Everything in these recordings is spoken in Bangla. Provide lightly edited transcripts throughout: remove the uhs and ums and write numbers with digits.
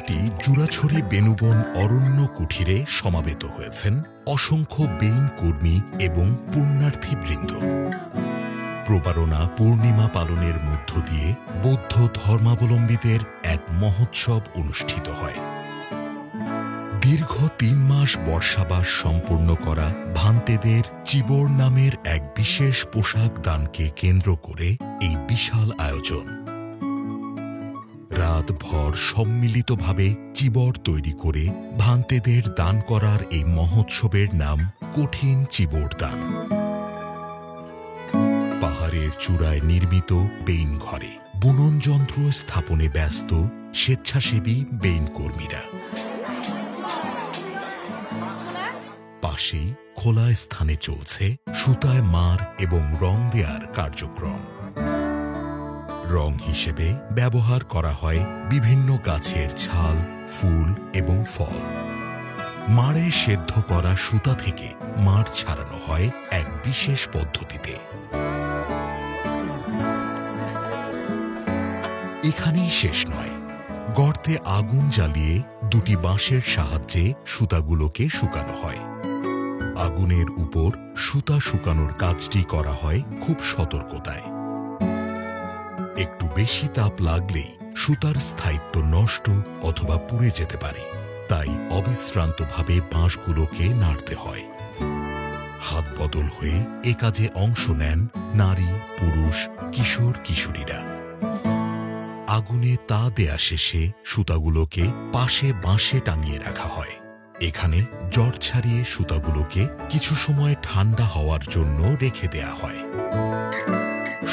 অঞ্চলটি জুরাছড়ি বেনুবন অরণ্য কুঠিরে সমাবেত হয়েছেন অসংখ্য বেইন কর্মী এবং পুণ্যার্থীবৃন্দ। প্রবারণা পূর্ণিমা পালনের মধ্য দিয়ে বৌদ্ধ ধর্মাবলম্বীদের এক মহোৎসব অনুষ্ঠিত হয়। দীর্ঘ ৩ মাস বর্ষাবাস সম্পূর্ণ করা ভান্তেদের চিবর নামের এক বিশেষ পোশাক দানকে কেন্দ্র করে এই বিশাল আয়োজন। রাতভর সম্মিলিতভাবে চিবর তৈরি করে ভান্তেদের দান করার এই মহোৎসবের নাম কঠিন চিবর দান। পাহাড়ের চূড়ায় নির্মিত বেইন ঘরে বুনন যন্ত্র স্থাপনে ব্যস্ত স্বেচ্ছাসেবী বেইন কর্মীরা। পাশেই খোলা স্থানে চলছে সুতায় মার এবং রং দেয়ার কার্যক্রম। রং হিসেবে ব্যবহার করা হয় বিভিন্ন গাছের ছাল, ফুল এবং ফল। মাড়ে সেদ্ধ করা সুতা থেকে মার ছাড়ানো হয় এক বিশেষ পদ্ধতিতে। এখানেই শেষ নয়, গর্তে আগুন জ্বালিয়ে দুটি বাঁশের সাহায্যে সুতাগুলোকে শুকানো হয়। আগুনের উপর সুতা শুকানোর কাজটি করা হয় খুব সতর্কতায়। একটু বেশি তাপ লাগলেই সুতার স্থায়িত্ব নষ্ট অথবা পুড়ে যেতে পারে, তাই অবিশ্রান্তভাবে বাঁশগুলোকে নাড়তে হয়। হাত বদল হয়ে এ কাজে অংশ নেন নারী, পুরুষ, কিশোর কিশোরীরা। আগুনে তা দেয়া শেষে সুতাগুলোকে পাশে বাঁশে টাঙিয়ে রাখা হয়। এখানে জট ছাড়িয়ে সুতাগুলোকে কিছু সময় ঠান্ডা হওয়ার জন্য রেখে দেয়া হয়।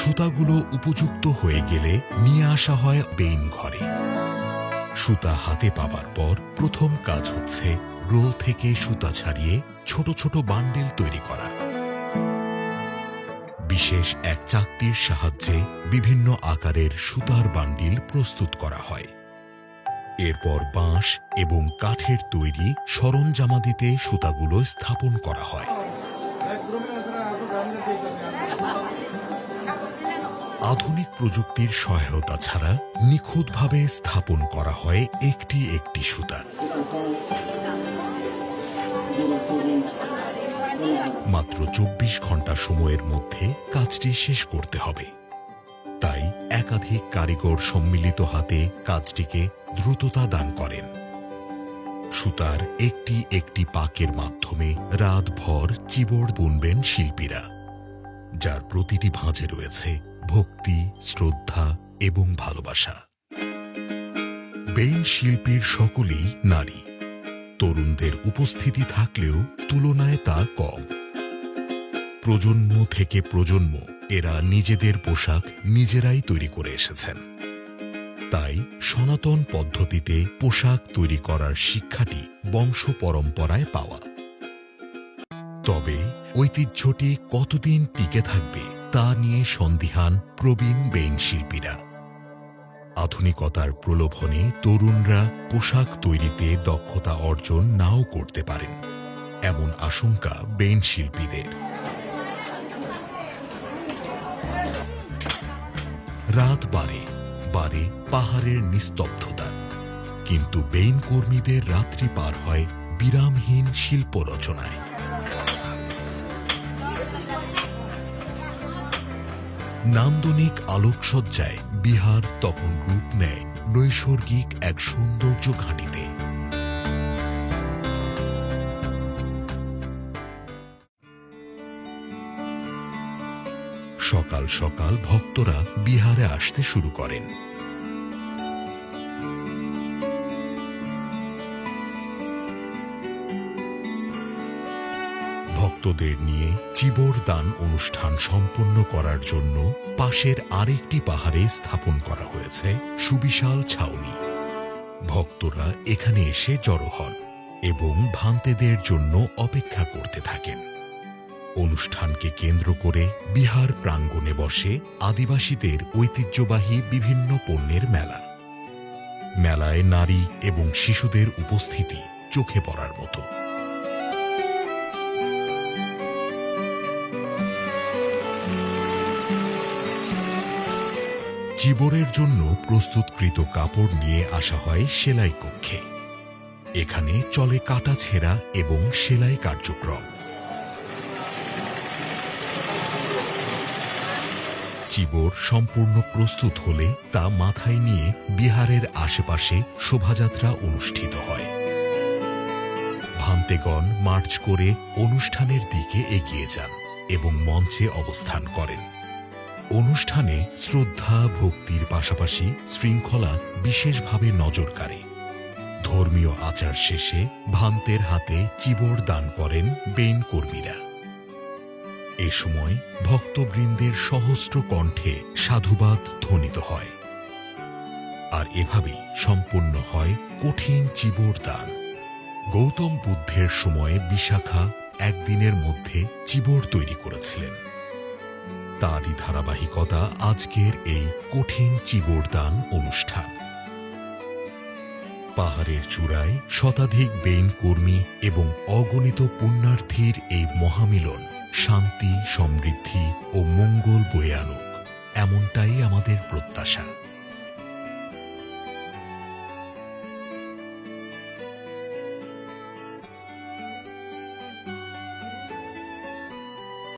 সুতাগুলো উপযুক্ত হয়ে গেলে নিয়ে আসা হয় বেইন ঘরে। সুতা হাতে পাবার পর প্রথম কাজ হচ্ছে রোল থেকে সুতা ছাড়িয়ে ছোট ছোট বান্ডিল তৈরি করা। বিশেষ এক চাকতির সাহায্যে বিভিন্ন আকারের সুতার বান্ডিল প্রস্তুত করা হয়। এরপর বাঁশ এবং কাঠের তৈরি সরঞ্জামাদিতে সুতাগুলো স্থাপন করা হয়। আধুনিক প্রযুক্তির সহায়তা ছাড়া নিখুঁতভাবে স্থাপন করা হয় একটি একটি সুতা। মাত্র ২৪ ঘন্টা সময়ের মধ্যে কাজটি শেষ করতে হবে। তাই একাধিক কারিগর সম্মিলিত হাতে কাজটিকে দ্রুততা দান করেন। সুতার একটি একটি পাকের মাধ্যমে রাতভর চিবর বুনবেন শিল্পীরা, যার প্রতিটি ভাঁজে রয়েছে ভক্তি, শ্রদ্ধা এবং ভালোবাসা। বেইন শিল্পীর সকলেই নারী। তরুণদের উপস্থিতি থাকলেও তুলনায় তা কম। প্রজন্ম থেকে প্রজন্ম এরা নিজেদের পোশাক নিজেরাই তৈরি করে এসেছেন। তাই সনাতন পদ্ধতিতে পোশাক তৈরি করার শিক্ষাটি বংশ পরম্পরায় পাওয়া। তবে ঐতিহ্যটি কতদিন টিকে থাকবে তা নিয়ে সন্দিহান প্রবীণ বেইন শিল্পীরা। আধুনিকতার প্রলোভনে তরুণরা পোশাক তৈরিতে দক্ষতা অর্জন নাও করতে পারেন, এমন আশঙ্কা বেইন শিল্পীদের। রাত বাড়ে পাহাড়ের নিস্তব্ধতা, কিন্তু বেইন কর্মীদের রাত্রি পার হয় বিরামহীন শিল্প রচনায়। নান্দনিক আলোকসজ্জায় বিহার তখন রূপ নেয় নৈসর্গিক এক সৌন্দর্য ঘাঁটিতে। সকাল সকাল ভক্তরা বিহারে আসতে শুরু করেন। ভক্তদের নিয়ে চিবর দান অনুষ্ঠান সম্পন্ন করার জন্য পাশের আরেকটি পাহাড়ে স্থাপন করা হয়েছে সুবিশাল ছাউনি। ভক্তরা এখানে এসে জড়ো হন এবং ভান্তেদের জন্য অপেক্ষা করতে থাকেন। অনুষ্ঠানকে কেন্দ্র করে বিহার প্রাঙ্গণে বসে আদিবাসীদের ঐতিহ্যবাহী বিভিন্ন পণ্যের মেলা। মেলায় নারী এবং শিশুদের উপস্থিতি চোখে পড়ার মতো। চিবরের জন্য প্রস্তুতকৃত কাপড় নিয়ে আসা হয় সেলাই কক্ষে। এখানে চলে কাটাছেঁড়া এবং সেলাই কার্যক্রম। চিবর সম্পূর্ণ প্রস্তুত হলে তা মাথায় নিয়ে বিহারের আশেপাশে শোভাযাত্রা অনুষ্ঠিত হয়। ভান্তেগণ মার্চ করে অনুষ্ঠানের দিকে এগিয়ে যান এবং মঞ্চে অবস্থান করেন। অনুষ্ঠানে শ্রদ্ধা ভক্তির পাশাপাশি শৃঙ্খলা বিশেষভাবে নজর কাড়ে। ধর্মীয় আচার শেষে ভান্তের হাতে চিবর দান করেন বেইন কর্মীরা। এ সময় ভক্তবৃন্দের সহস্র কণ্ঠে সাধুবাদ ধ্বনিত হয়। আর এভাবেই সম্পন্ন হয় কঠিন চিবর দান। গৌতম বুদ্ধের সময়ে বিশাখা একদিনের মধ্যে চিবর তৈরি করেছিলেন। তারই ধারাবাহিকতা আজকের এই কঠিন চিবর দান অনুষ্ঠান। পাহাড়ের চূড়ায় শতাধিক বেইন কর্মী এবং অগণিত পুণ্যার্থীর এই মহামিলন শান্তি, সমৃদ্ধি ও মঙ্গল বয়ে আনুক, এমনটাই আমাদের প্রত্যাশা।